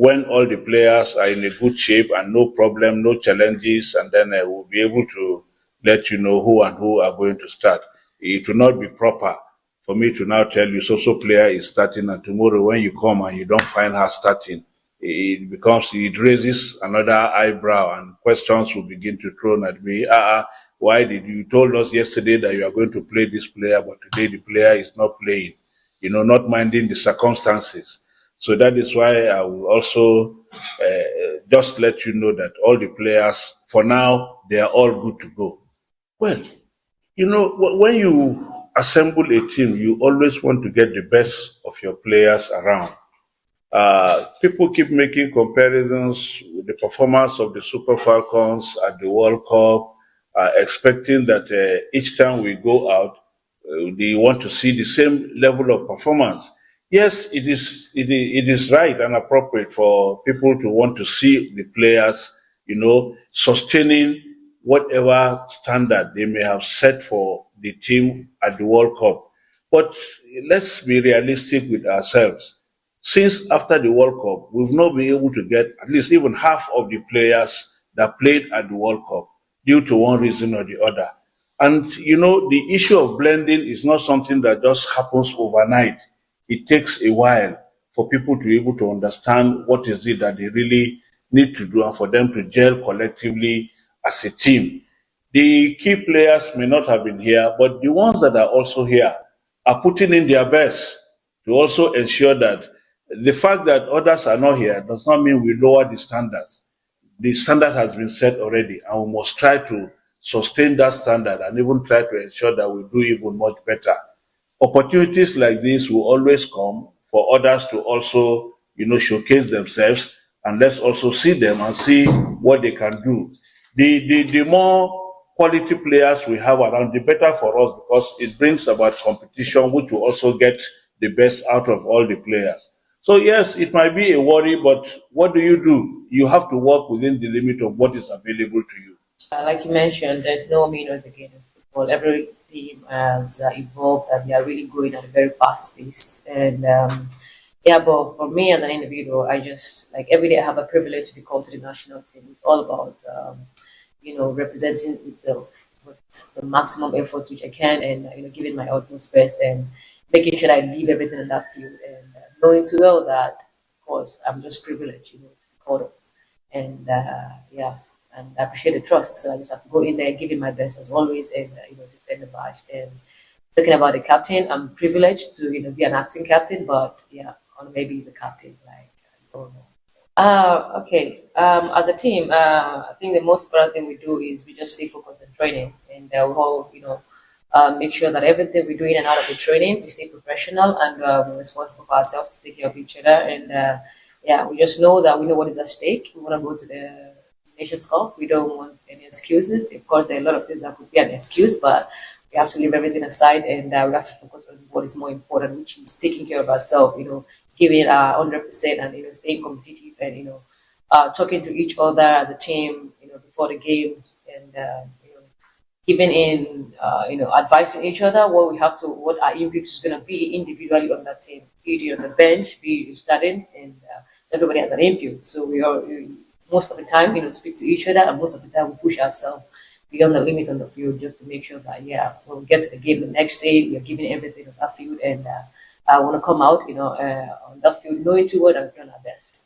when all the players are in a good shape and no problem, no challenges, and then we'll be able to let you know who and who are going to start. It will not be proper for me to now tell you so player is starting, and tomorrow when you come and you don't find her starting, it raises another eyebrow and questions will begin to thrown at me. Why did you told us yesterday that you are going to play this player, but today the player is not playing, not minding the circumstances. So that is why I will also just let you know that all the players, for now, they are all good to go. Well, when you assemble a team, you always want to get the best of your players around. People keep making comparisons with the performance of the Super Falcons at the World Cup, expecting that each time we go out, they want to see the same level of performance. Yes, it is right and appropriate for people to want to see the players, sustaining whatever standard they may have set for the team at the World Cup. But let's be realistic with ourselves. Since after the World Cup, we've not been able to get at least even half of the players that played at the World Cup due to one reason or the other. And, the issue of blending is not something that just happens overnight. It takes a while for people to be able to understand what is it that they really need to do and for them to gel collectively as a team. The key players may not have been here, but the ones that are also here are putting in their best to also ensure that the fact that others are not here does not mean we lower the standards. The standard has been set already, and we must try to sustain that standard and even try to ensure that we do even much better. Opportunities like this will always come for others to also, showcase themselves, and let's also see them and see what they can do. The more quality players we have around, the better for us, because it brings about competition, which will also get the best out of all the players. So yes, it might be a worry, but what do? You have to work within the limit of what is available to you. Like you mentioned, there's no winners again in football. Every team has evolved and they are really growing at a very fast pace. And but for me as an individual, I just every day I have a privilege to be called to the national team. It's all about representing with the maximum effort which I can, and giving my utmost best and making sure I leave everything in that field, and knowing too well that of course I'm just privileged, to be called up. And and I appreciate the trust. So I just have to go in there, giving my best as always, and defend the badge. And talking about the captain, I'm privileged to be an acting captain, but or maybe he's a captain. I don't know. Okay. As a team, I think the most important thing we do is we just stay focused on training, and we all make sure that everything we do in and out of the training, we stay professional and we're responsible for ourselves to take care of each other. And we just know that we know what is at stake. We want to go to the Nations Cup. We don't want any excuses. Of course, there are a lot of things that could be an excuse, but we have to leave everything aside, and we have to focus on what is more important, which is taking care of ourselves. Giving 100% and staying competitive, and talking to each other as a team. Before the game, and giving in advising each other what our impact is going to be individually on that team, be it on the bench, be it starting, and so everybody has an input. So we most of the time speak to each other, and most of the time we push ourselves beyond the limit on the field just to make sure that when we get to the game the next day, we are giving everything on that field, and I want to come out on that field knowing too well that we've done our best.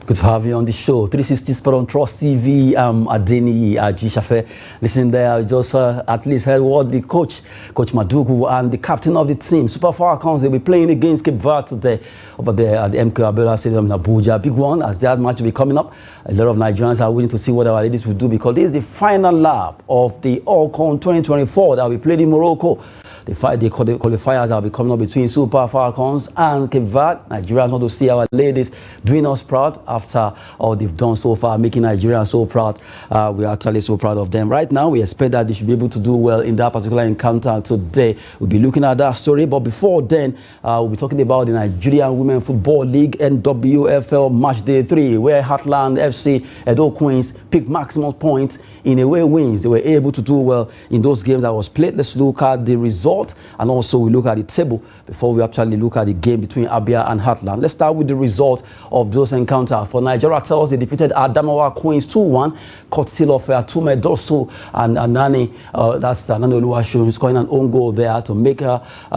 Good to have you on the show. 360 Sport on Trust TV. Adeni Ajishafe. Listen there, just at least heard what the Coach Madugu, and the captain of the team, Super Falcons, they'll be playing against Cape Verde today over there at the MK Abiola Stadium in Abuja. Big one, as that match will be coming up. A lot of Nigerians are waiting to see what our ladies will do, because this is the final lap of the All-Con 2024 that will be played in Morocco. The qualifiers will be coming up between Super Falcons and Cape Verde. Nigerians want to see our ladies doing us proud proud after all they've done so far, making Nigeria so proud. We're actually so proud of them. Right now, we expect that they should be able to do well in that particular encounter today. We'll be looking at that story. But before then, we'll be talking about the Nigerian Women Football League NWFL Match Day 3, where Heartland FC Edo Queens picked maximum points in away wins. They were able to do well in those games that was played. Let's look at the result, and also we look at the table before we actually look at the game between Abia and Heartland. Let's start with the result of those encounters. For Nigeria Tels, they defeated Adamawa Queens 2-1, courtesy of Atume Dosso and Nani. That's Nani Oluwaseun scoring an own goal there to make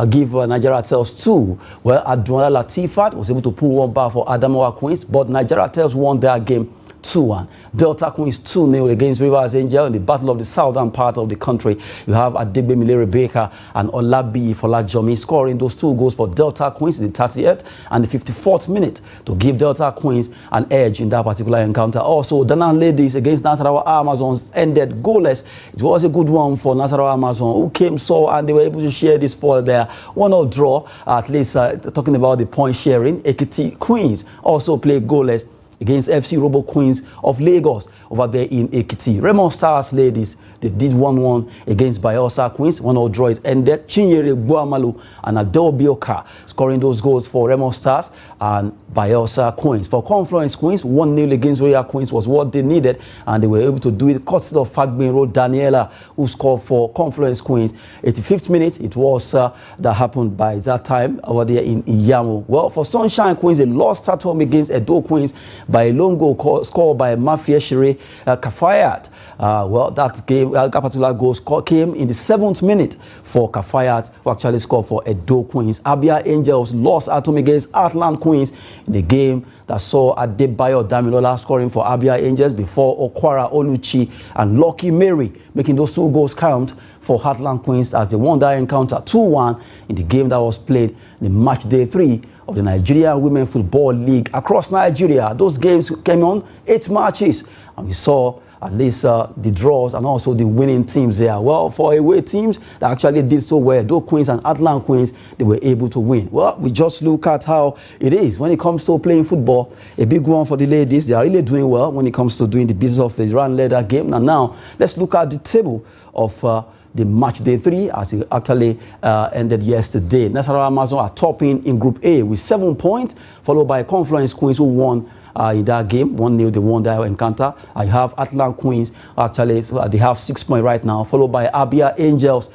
give Nigeria Tels 2. Well, Adwana Latifat was able to pull one back for Adamawa Queens, but Nigeria Tels won their game 2-1. Delta Queens 2-0 against Rivers Angel in the battle of the southern part of the country. You have Adegbemile Rebecca and Olabi Folajomi scoring those 2 goals for Delta Queens in the 30th and the 54th minute to give Delta Queens an edge in that particular encounter. Also, Danan Ladies against Nasarawa Amazons ended goalless. It was a good one for Nasarawa Amazon, who came and they were able to share the spoil there. 1-0 draw, at least talking about the point sharing. Ekiti Queens also played goalless against FC Robo Queens of Lagos over there in Ekiti. Remo Stars Ladies, they did 1-1 against Bayelsa Queens. 1-0 draw is ended. Chinyere Guamalu and Adel Bioka scoring those goals for Remo Stars and Bayelsa Queens. For Confluence Queens, 1-0 against Royal Queens was what they needed, and they were able to do it courtesy of Fagbin Road Daniela, who scored for Confluence Queens. 85th minute, it was that happened by that time over there in Iyamu. Well, for Sunshine Queens, they lost at home against Edo Queens by a long goal scored by Mafia Shere Kafayat. Well, that game, that particular goal came in the 7th minute for Kafayat, who actually scored for Edo Queens. Abia Angels lost at home against Heartland Queens in the game that saw Adebayo Damilola scoring for Abia Angels before Okwara Oluchi and Lucky Mary making those 2 goals count for Heartland Queens as they won that encounter 2-1 in the game that was played in the match day 3 of the Nigerian Women Football League across Nigeria. Those games came on 8 matches, and we saw at least the draws and also the winning teams there. Well, for away teams that actually did so well, Edo Queens and Heartland Queens, they were able to win. Well, we just look at how it is when it comes to playing football. A big one for the ladies. They are really doing well when it comes to doing the business of the run leader game. And now, let's look at the table of the match day 3 as it actually ended yesterday. Nasarawa Amazon are topping in Group A with 7 points, followed by Confluence Queens, who won in that game. 1-0, they won that encounter. I have Heartland Queens, actually, so they have 6 points right now, followed by Abia Angels.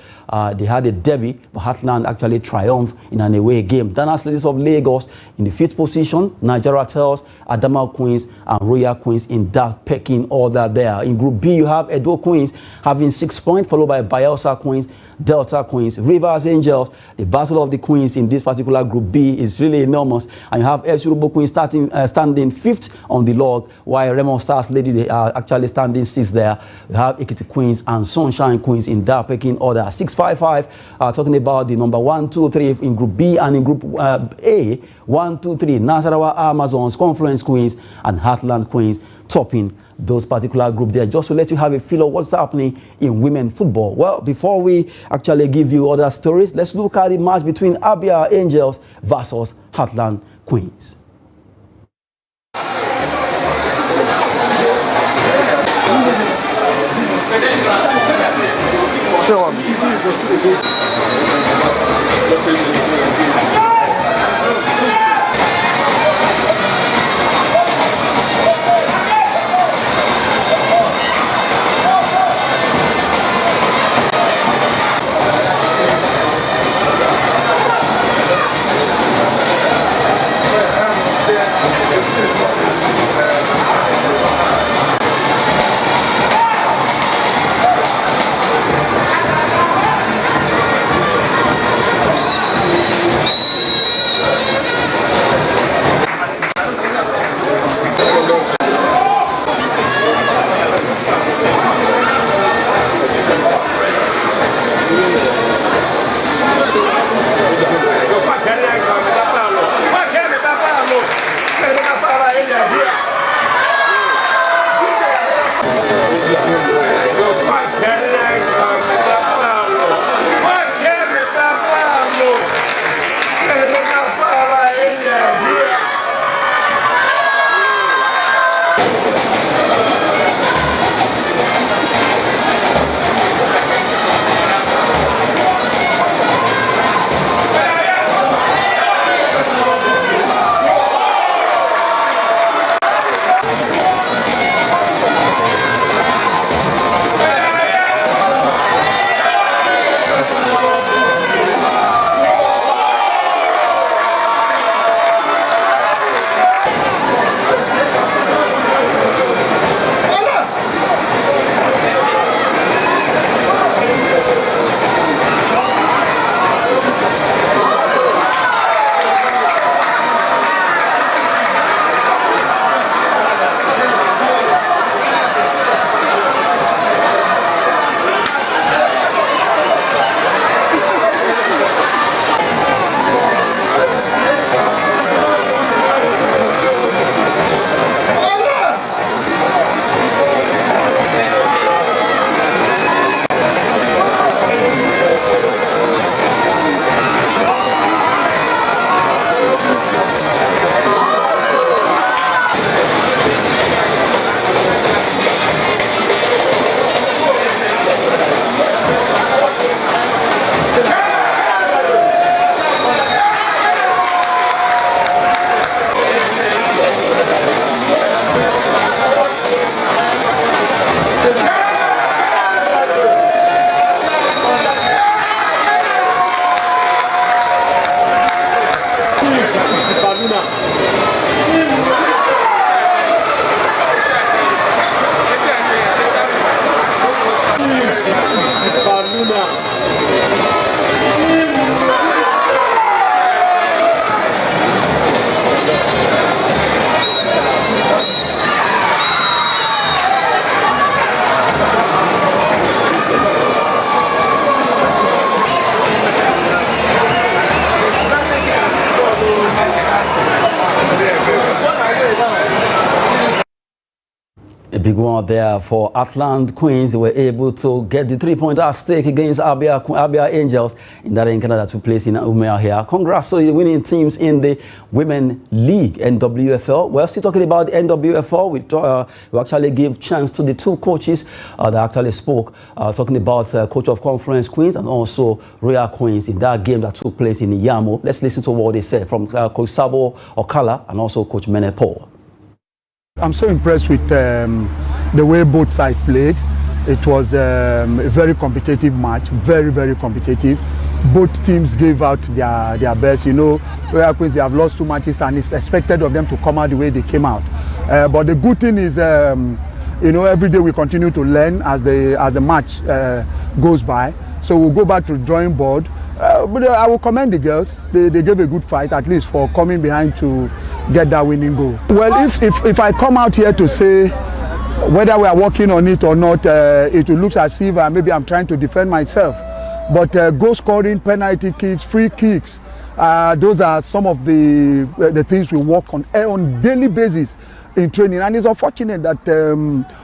They had a derby, but Heartland actually triumphed in an away game. Danas Ladies of Lagos in the 5th position, Nigeria Tels, Adama Queens, and Royal Queens in that pecking order there. In Group B, you have Edo Queens having 6 points, followed by Bayelsa Queens, Delta Queens, Rivers Angels. The battle of the Queens in this particular Group B is really enormous. And you have FC Robo Queens standing 5th on the log, while Remo Stars Ladies, they are actually standing 6th there. You have Ekiti Queens and Sunshine Queens in that pecking order. 6-5-5, talking about the number 1, 2, 3 in Group B, and in Group A, 1, 2, 3, Nasarawa Amazons, Confluence Queens, and Heartland Queens topping those particular group there. Just to let you have a feel of what's happening in women football. Well, before we actually give you other stories, let's look at the match between Abia Angels versus Heartland Queens. A big one there for Atlanta Queens. They were able to get the 3-point at stake against Abia Angels in that encounter that took place in Umea here. Congrats to the winning teams in the Women League, NWFL. We're still talking about the NWFL. We actually gave chance to the two coaches that actually spoke, talking about coach of Conference Queens and also Royal Queens in that game that took place in Yamo. Let's listen to what they said from Coach Sabo Okala and also Coach Mene Paul. I'm so impressed with the way both sides played. It was a very competitive match, very, very competitive. Both teams gave out their best. You know, Royal Queens, they have lost 2 matches and it's expected of them to come out the way they came out. But the good thing is, you know, every day we continue to learn as the match goes by. So we'll go back to the drawing board. But I will commend the girls. They gave a good fight, at least for coming behind to get that winning goal. Well, if I come out here to say whether we are working on it or not, it will look as if maybe I'm trying to defend myself. But goal scoring, penalty kicks, free kicks, those are some of the things we work on daily basis in training. And it's unfortunate that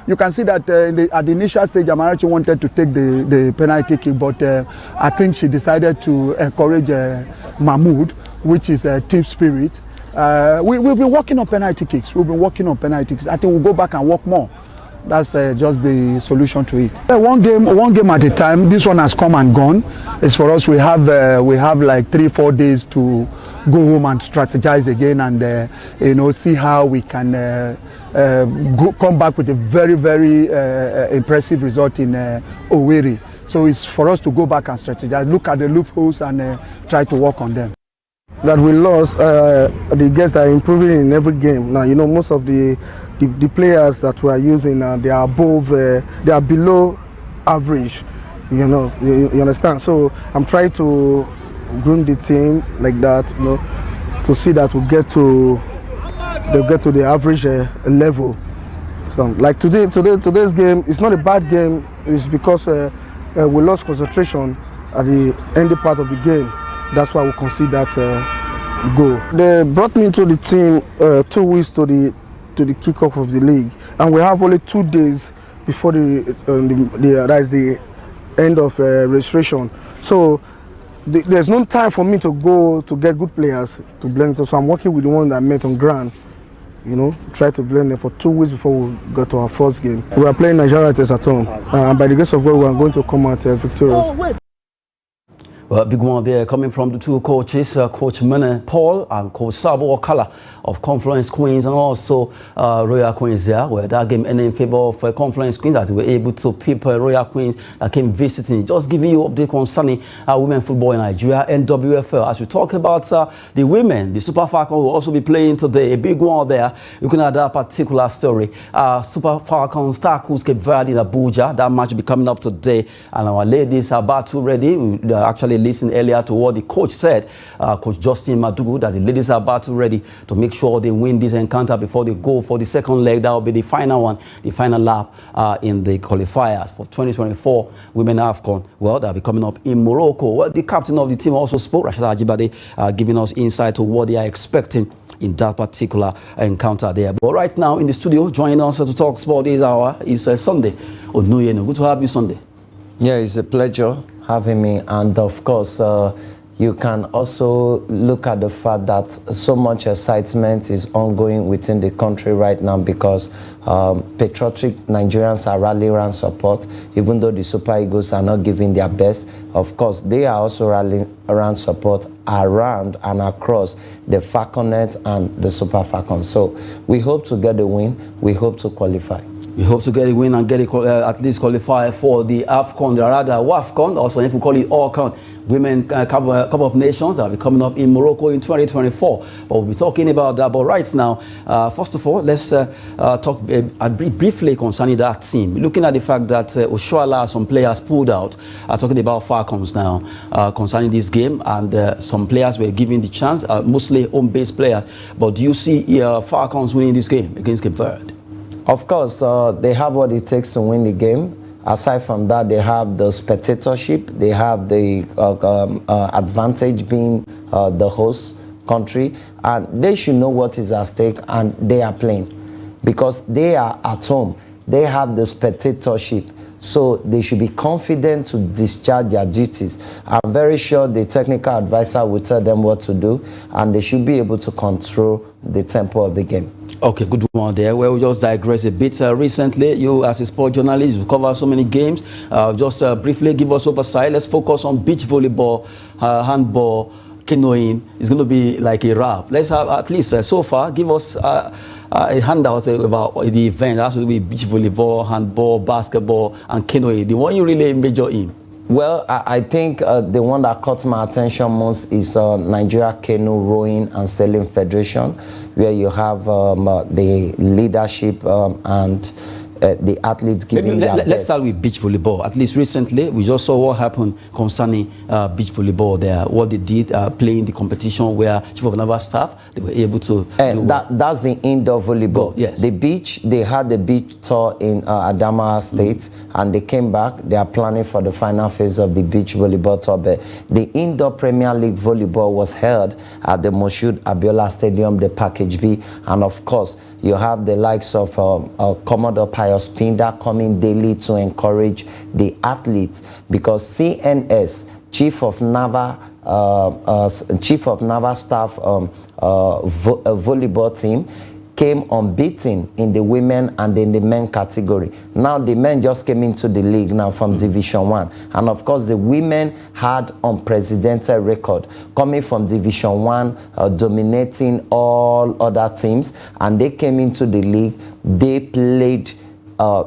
you can see that at the initial stage, Amarachi wanted to take the penalty kick, but I think she decided to encourage Mahmoud, which is a team spirit. We've been working on penalty kicks. I think we'll go back and work more. That's just the solution to it. One game at a time. This one has come and gone. It's for us. We have like 3-4 days to go home and strategize again, and you know, see how we can come back with a very, very impressive result in Owerri. So it's for us to go back and strategize, look at the loopholes, and try to work on them. That we lost, the guys are improving in every game. Now, you know, most of the players that we are using, they are above, they are below average. You know, you understand. So I'm trying to groom the team like that, you know, to see that we get to the average level. So, like today's game, it's not a bad game. It's because we lost concentration at the ending part of the game. That's why we concede that goal. They brought me into the team 2 weeks to the kickoff of the league, and we have only 2 days before the end of registration. So there's no time for me to go to get good players to blend it. So I'm working with the one that I met on ground. You know, try to blend them for 2 weeks before we go to our first game. We are playing Nigeria at home, and by the grace of God, we are going to come out victorious. Well, big one there coming from the two coaches, Coach Mene Paul and Coach Sabo Okala of Conference Queens, and also Royal Queens there, where that game ended in favor of Conference Queens, that we were able to pick Royal Queens that came visiting. Just giving you update concerning women football in Nigeria, NWFL. As we talk about the women, the Super Falcons will also be playing today. A big one there, looking at that particular story. Super Falcons tackles Cape Verde in Abuja. That match will be coming up today, and our ladies are battle ready. We actually listened earlier to what the coach said, Coach Justin Madugu, that the ladies are battle ready to make sure they win this encounter before they go for the second leg. That will be the final one, the final lap in the qualifiers for 2024 Women AFCON. Well, that will be coming up in Morocco. Well, the captain of the team also spoke, Rashida Ajibade, giving us insight to what they are expecting in that particular encounter there. But right now in the studio, joining us to talk sport this hour is Sunday Onuyenu. Good to have you, Sunday. Yeah, it's a pleasure having me, and of course you can also look at the fact that so much excitement is ongoing within the country right now, because patriotic Nigerians are rallying around support. Even though the Super Eagles are not giving their best, of course they are also rallying around support around and across the Falconets and the Super Falcons. So we hope to get the win, we hope to qualify. We hope to get a win and get it, at least qualify for the AFCON, or rather WAFCON, also if we call it ALCON, Women Cup of Nations that will be coming up in Morocco in 2024. But we'll be talking about that. But right now, first of all, let's talk briefly concerning that team. Looking at the fact that Oshuala, some players pulled out, talking about Falcons now, concerning this game, and some players were given the chance, mostly home-based players. But do you see Falcons winning this game against Cape Verde? Of course, they have what it takes to win the game. Aside from that, they have the spectatorship, they have the advantage being the host country, and they should know what is at stake, and they are playing because they are at home. they have the spectatorship. So they should be confident to discharge their duties. I'm very sure the technical advisor will tell them what to do, and they should be able to control the tempo of the game. Okay, good one there. Well, we just digress a bit. Recently, you as a sport journalist, you cover so many games. Just briefly give us oversight. Let's focus on beach volleyball, handball, canoeing. It's going to be like a wrap. Let's have at least so far, give us a handout about the event. That's will be beach volleyball, handball, basketball, and canoeing. The one you really major in. Well, I think the one that caught my attention most is Nigeria Canoe Rowing and Sailing Federation, where you have the leadership and the athletes giving their best. Let's start with beach volleyball. At least recently, we just saw what happened concerning beach volleyball there. What they did playing the competition where Chief of Naval Staff, they were able to that's the indoor volleyball. Yes. The beach, they had the beach tour in Adamawa State, and they came back. They are planning for the final phase of the beach volleyball tour. But the indoor Premier League volleyball was held at the Moshood Abiola Stadium, the Package B, and of course, you have the likes of Commodore Pius Pinda coming daily to encourage the athletes, because CNS, Chief of Naval Staff volleyball team, came unbeaten in the women and in the men category. Now the men just came into the league now from Division 1. And of course the women had unprecedented record coming from Division 1, dominating all other teams. And they came into the league, they played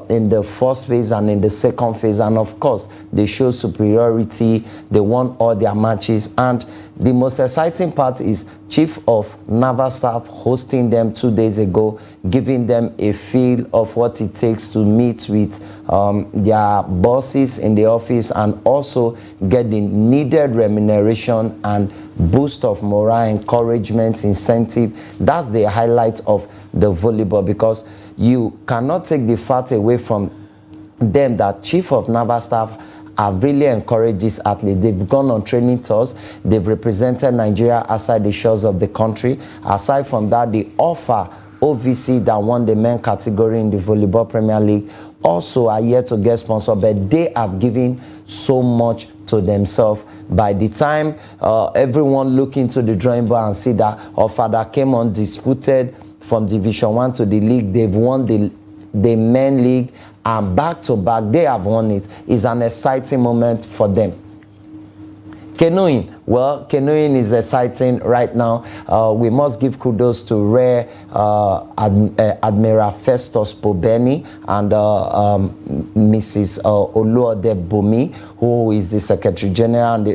in the first phase and in the second phase, and of course they showed superiority. They won all their matches, and the most exciting part is Chief of Naval Staff hosting them 2 days ago, giving them a feel of what it takes to meet with their bosses in the office, and also getting needed remuneration and boost of morale, encouragement, incentive. That's the highlight of the volleyball, because you cannot take the fact away from them that Chief of Naval Staff have really encouraged these athletes. They've gone on training tours. They've represented Nigeria outside the shores of the country. Aside from that, they offer OVC that won the men category in the Volleyball Premier League also are yet to get sponsored, but they have given so much to themselves. By the time everyone look into the drawing board and see that Ofada came undisputed from Division 1 to the league, they've won the men league, and back to back they have won it. It's an exciting moment for them. Canoeing, well, canoeing is exciting right now. We must give kudos to Rear Admiral Festus Pobeni and Mrs. Oluode Bumi, who is the Secretary General, and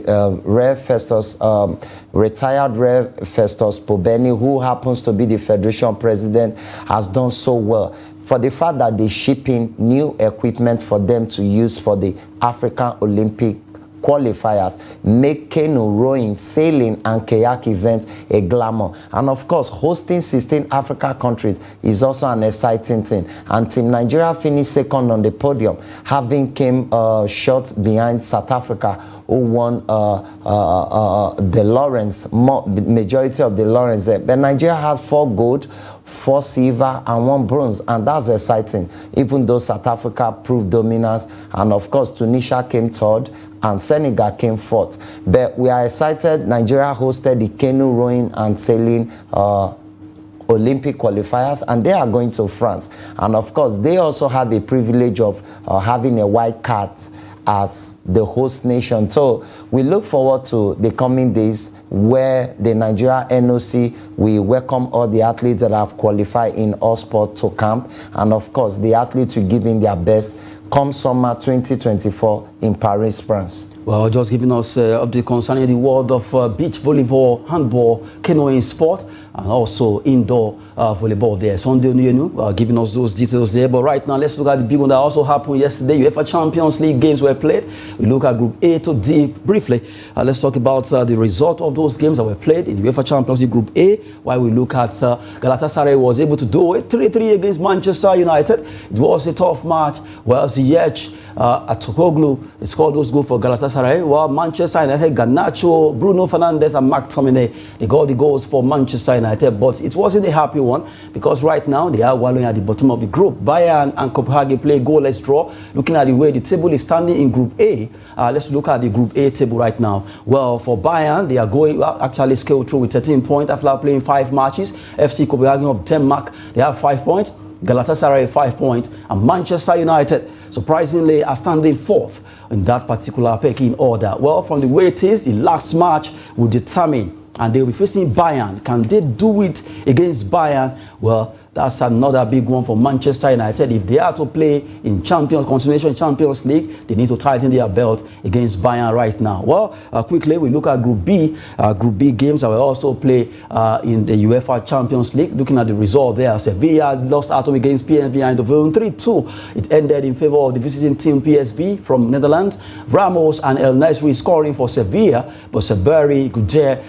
retired Rear Festus Pobeni, who happens to be the Federation President, has done so well for the fact that they're shipping new equipment for them to use for the African Olympic qualifiers, make canoe, rowing, sailing, and kayak events a glamour. And of course, hosting 16 Africa countries is also an exciting thing. And Team Nigeria finished second on the podium, having came short behind South Africa, who won the Lawrence, majority of the Lawrence there. But Nigeria has 4 gold, 4 silver, and 1 bronze, and that's exciting, even though South Africa proved dominance, and of course Tunisia came 3rd and Senegal came 4th. But we are excited. Nigeria hosted the canoe, rowing, and sailing Olympic qualifiers, and they are going to France. And of course they also have a privilege of having a white card as the host nation. So we look forward to the coming days where the Nigeria NOC will welcome all the athletes that have qualified in all sport to camp, and of course the athletes will give in their best come summer 2024 in Paris, France. Well, just giving us update concerning the world of beach volleyball, handball, canoeing sport, and also indoor volleyball there. Sunday Onyenu giving us those details there. But right now, let's look at the big one that also happened yesterday. UEFA Champions League games were played. We look at Group A to D briefly. Let's talk about the result of those games that were played in the UEFA Champions League Group A, while we look at Galatasaray was able to do it 3-3 against Manchester United. It was a tough match. Well, Ziyech Atoglu scored those goals for Galatasaray, while Manchester United, Garnacho, Bruno Fernandes and Mark Tomine, they got the goals for Manchester United, but it wasn't a happy one because right now they are wallowing at the bottom of the group. Bayern and Copenhagen play goalless draw. Looking at the way the table is standing in Group A, let's look at the Group A table right now. Well, for Bayern, they are going actually scaled through with 13 points after playing 5 matches. FC Copenhagen of Denmark, they have 5 points. Galatasaray 5 points, and Manchester United surprisingly are standing 4th in that particular pecking order. Well, from the way it is, the last match will determine, and they will be facing Bayern. Can they do it against Bayern? Well, that's another big one for Manchester United. If they are to play in Continuation Champions League, they need to tighten their belt against Bayern right now. Well, quickly, we look at Group B. Group B games that will also play in the UEFA Champions League. Looking at the result there, Sevilla lost at home against PSV Eindhoven 3-2. It ended in favor of the visiting team PSV from Netherlands. Ramos and El Nesri scoring for Sevilla, but Saberi, Gujer,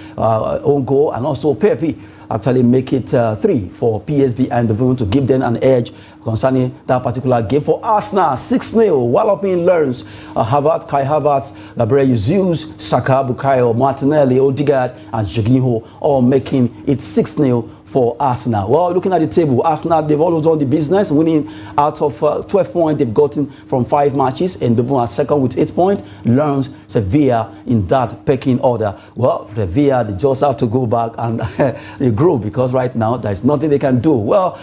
own goal, and also Pepe actually make it 3 for PSV Eindhoven to give them an edge concerning that particular game. For Arsenal, 6-0, walloping learns. Kai Havertz, Gabriel Jesus, Saka, Bukayo, Martinelli, Odegaard, and Jorginho all making it 6-0 for Arsenal. Well, looking at the table, Arsenal, they've always done the business, winning out of 12 points they've gotten from 5 matches, and Eindhoven are second with 8 points. Learns Sevilla in that pecking order. Well, Sevilla, they just have to go back and regroup because right now there's nothing they can do. Well,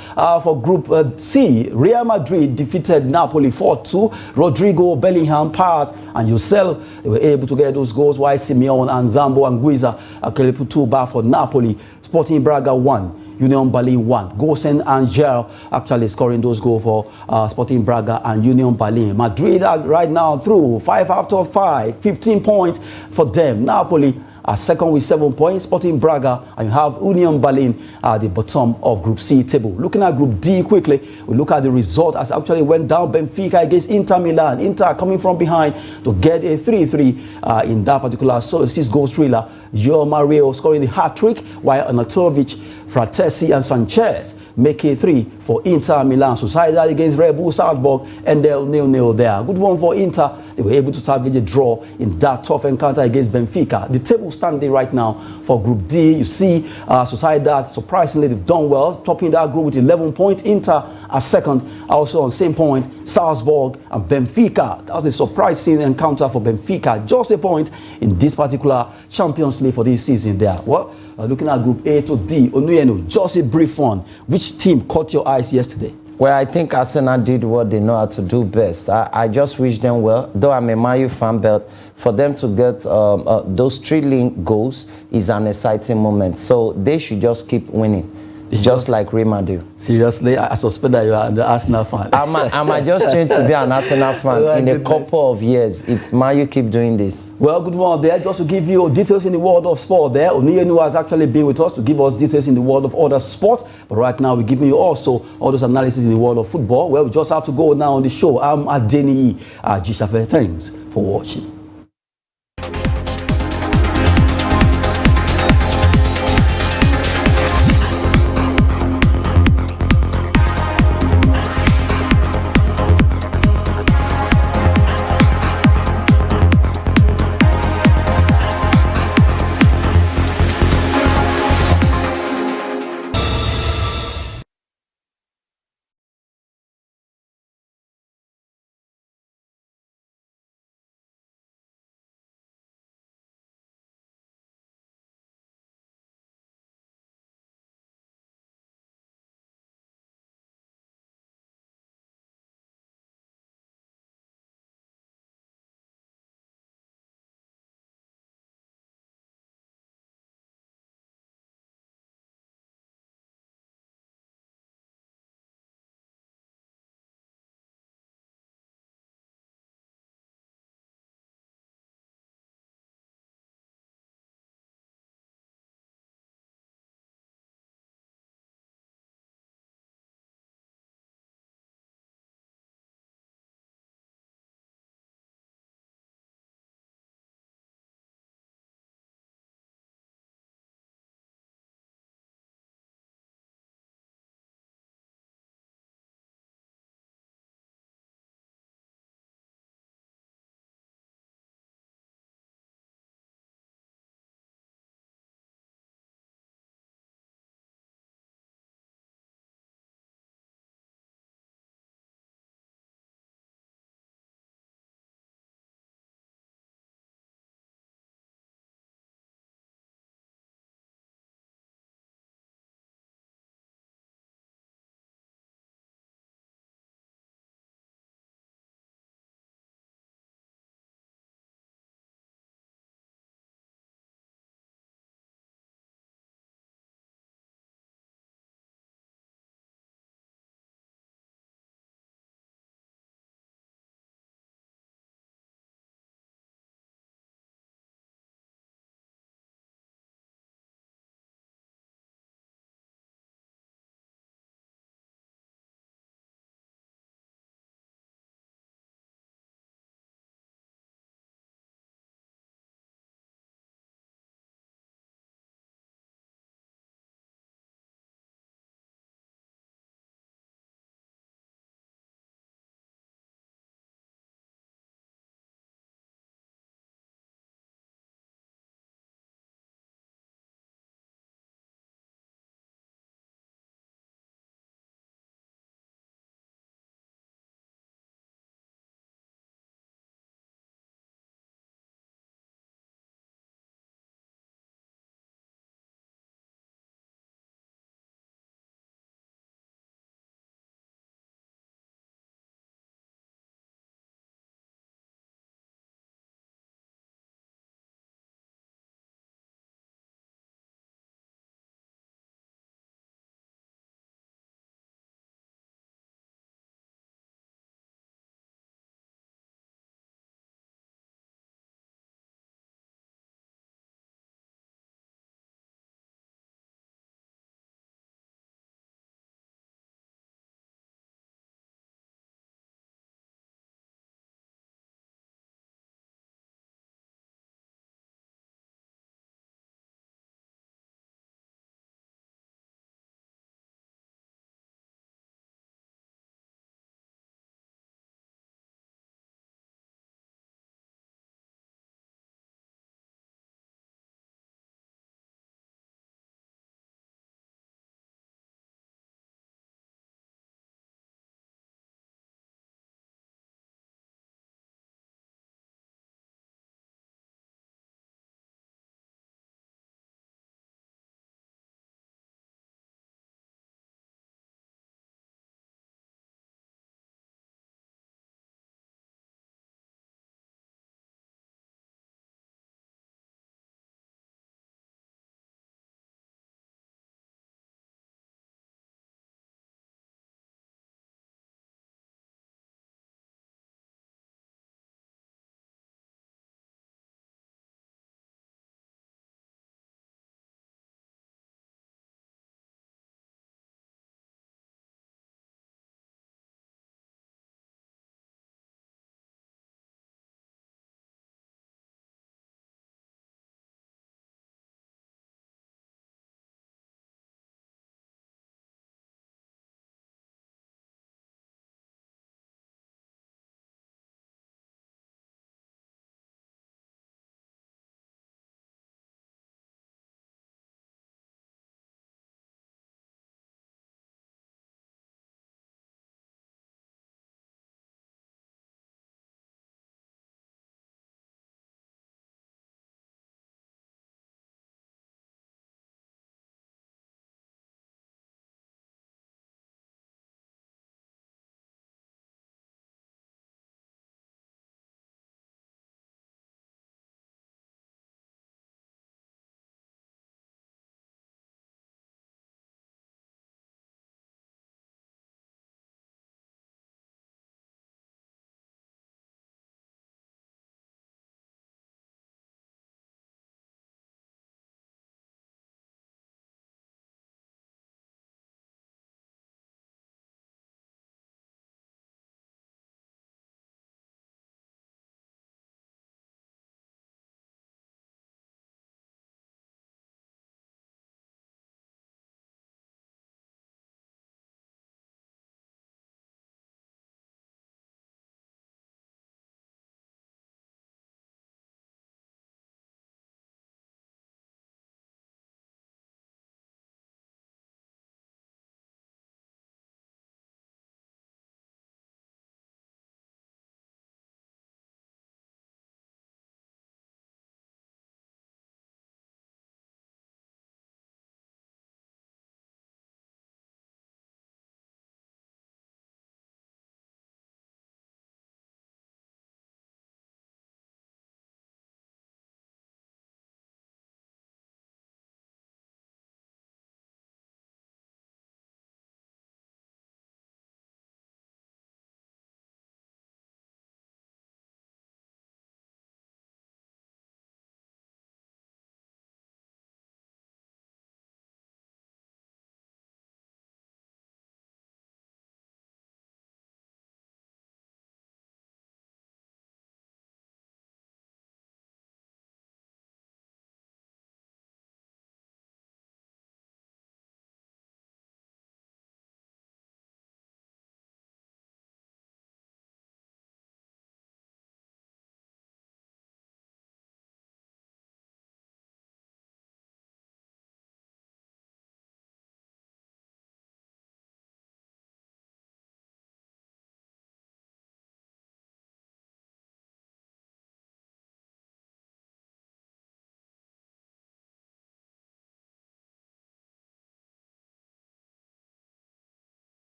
for Group C, Real Madrid defeated Napoli 4-2. Rodrigo, Bellingham, Paz, and Yusel, they were able to get those goals, while Simeone and Zambo and Guiza actually put 2 back for Napoli. Sporting Braga 1. Union Berlin 1. Gosen Angel actually scoring those goals for Sporting Braga and Union Berlin. Madrid are right now through 5 out of 5, 15 points for them. Napoli are second with 7 points. Sporting Braga, and you have Union Berlin at the bottom of Group C table. Looking at Group D quickly, we look at the result as actually went down. Benfica against Inter Milan. Inter coming from behind to get a 3-3 in that particular 6-goal thriller. João Mario scoring the hat-trick, while Anatovic, Fratesi and Sanchez make it 3 for Inter Milan. Sociedad against Red Bull Salzburg, and they'll 0-0 there. Good one for Inter. They were able to salvage a draw in that tough encounter against Benfica. The table standing right now for Group D, you see Sociedad, surprisingly, they've done well, topping that group with 11 points. Inter are second, also on same point, Salzburg and Benfica. That was a surprising encounter for Benfica. Just a point in this particular Champions League for this season there. Well, looking at Group A to D, Onuyenu, just a brief one. Which team caught your eyes yesterday? Well, I think Arsenal did what they know how to do best. I just wish them well. Though I'm a Man U fan, but for them to get those 3 link goals is an exciting moment. So they should just keep winning. It's just like Real Madrid. Seriously, I suspect that you are the Arsenal fan. I might just change to be an Arsenal fan in a couple of years if Man U keep doing this. Well, good one there. Just to give you details in the world of sport there. Onuyenu has actually been with us to give us details in the world of other sport. But right now, we're giving you also all those analysis in the world of football. Well, we just have to go now on the show. I'm Adeniyi Ajishafe. Thanks for watching.